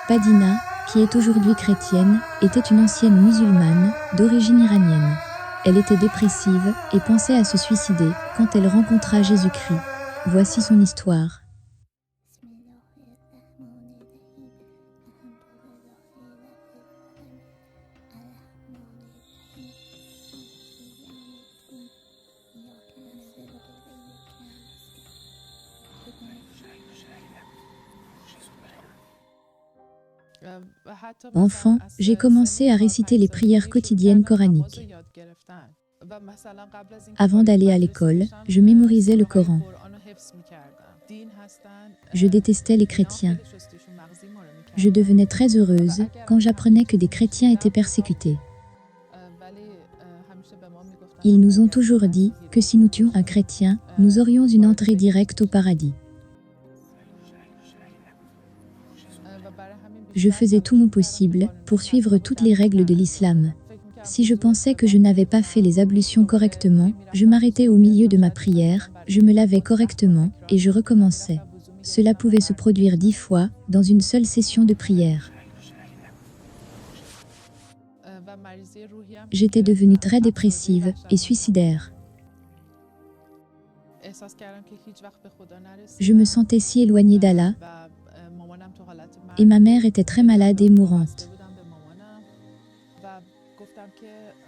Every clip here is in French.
Padina, qui est aujourd'hui chrétienne, était une ancienne musulmane, d'origine iranienne. Elle était dépressive et pensait à se suicider quand elle rencontra Jésus-Christ. Voici son histoire. Enfant, j'ai commencé à réciter les prières quotidiennes coraniques. Avant d'aller à l'école, je mémorisais le Coran. Je détestais les chrétiens. Je devenais très heureuse quand j'apprenais que des chrétiens étaient persécutés. Ils nous ont toujours dit que si nous tuions un chrétien, nous aurions une entrée directe au paradis. Je faisais tout mon possible pour suivre toutes les règles de l'islam. Si je pensais que je n'avais pas fait les ablutions correctement, je m'arrêtais au milieu de ma prière, je me lavais correctement, et je recommençais. Cela pouvait se produire 10 fois, dans une seule session de prière. J'étais devenue très dépressive et suicidaire. Je me sentais si éloignée d'Allah, et ma mère était très malade et mourante.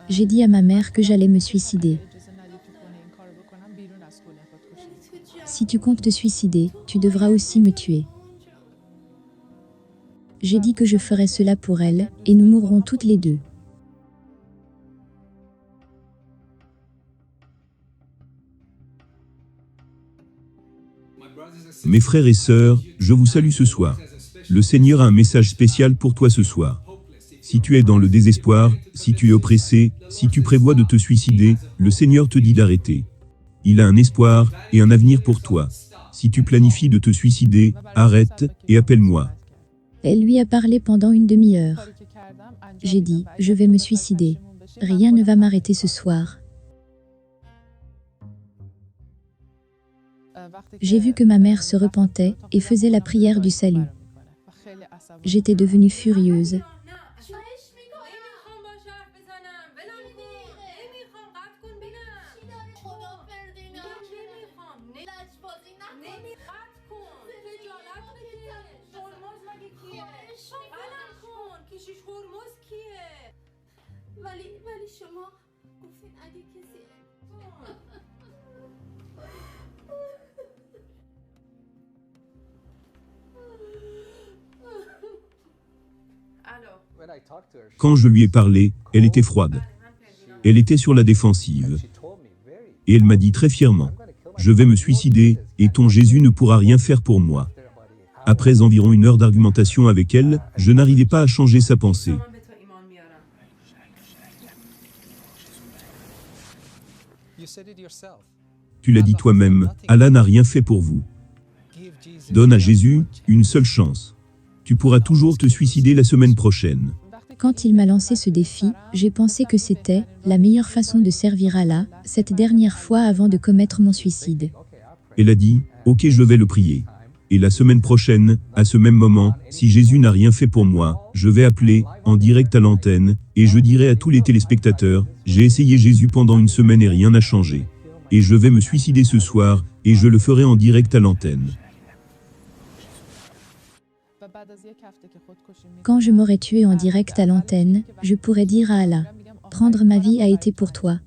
J'ai dit à ma mère que j'allais me suicider. Si tu comptes te suicider, tu devras aussi me tuer. J'ai dit que je ferais cela pour elle, et nous mourrons toutes les deux. Mes frères et sœurs, je vous salue ce soir. Le Seigneur a un message spécial pour toi ce soir. Si tu es dans le désespoir, si tu es oppressé, si tu prévois de te suicider, le Seigneur te dit d'arrêter. Il a un espoir et un avenir pour toi. Si tu planifies de te suicider, arrête et appelle-moi. Elle lui a parlé pendant une demi-heure. J'ai dit, je vais me suicider. Rien ne va m'arrêter ce soir. J'ai vu que ma mère se repentait et faisait la prière du salut. J'étais devenue furieuse. Quand je lui ai parlé, elle était froide. Elle était sur la défensive. Et elle m'a dit très fièrement, « Je vais me suicider, et ton Jésus ne pourra rien faire pour moi. » Après environ 1 heure d'argumentation avec elle, je n'arrivais pas à changer sa pensée. Tu l'as dit toi-même, Allah n'a rien fait pour vous. Donne à Jésus une seule chance. Tu pourras toujours te suicider la semaine prochaine. Quand il m'a lancé ce défi, j'ai pensé que c'était la meilleure façon de servir Allah, cette dernière fois avant de commettre mon suicide. Elle a dit, « Ok, je vais le prier. Et la semaine prochaine, à ce même moment, si Jésus n'a rien fait pour moi, je vais appeler, en direct à l'antenne, et je dirai à tous les téléspectateurs, j'ai essayé Jésus pendant 1 semaine et rien n'a changé. Et je vais me suicider ce soir, et je le ferai en direct à l'antenne. » Quand je m'aurais tué en direct à l'antenne, je pourrais dire à Allah, « Prendre ma vie a été pour toi. »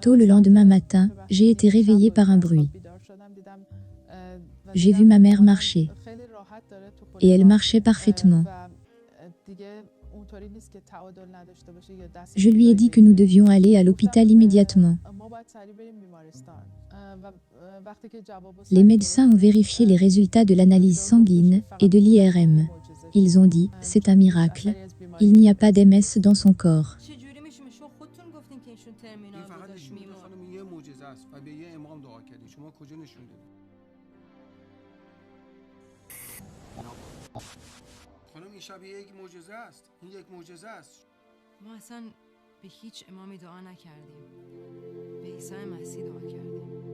Tôt le lendemain matin, j'ai été réveillée par un bruit. J'ai vu ma mère marcher. Et elle marchait parfaitement. Je lui ai dit que nous devions aller à l'hôpital immédiatement. Les médecins ont vérifié les résultats de l'analyse sanguine et de l'IRM. Ils ont dit, c'est un miracle. Il n'y a pas d'MS dans son corps. خانم این شبیه یک معجزه است. این یک معجزه است. ما اصلا به هیچ امامی دعا نکردیم. به عیسی مسیح دعا کردیم.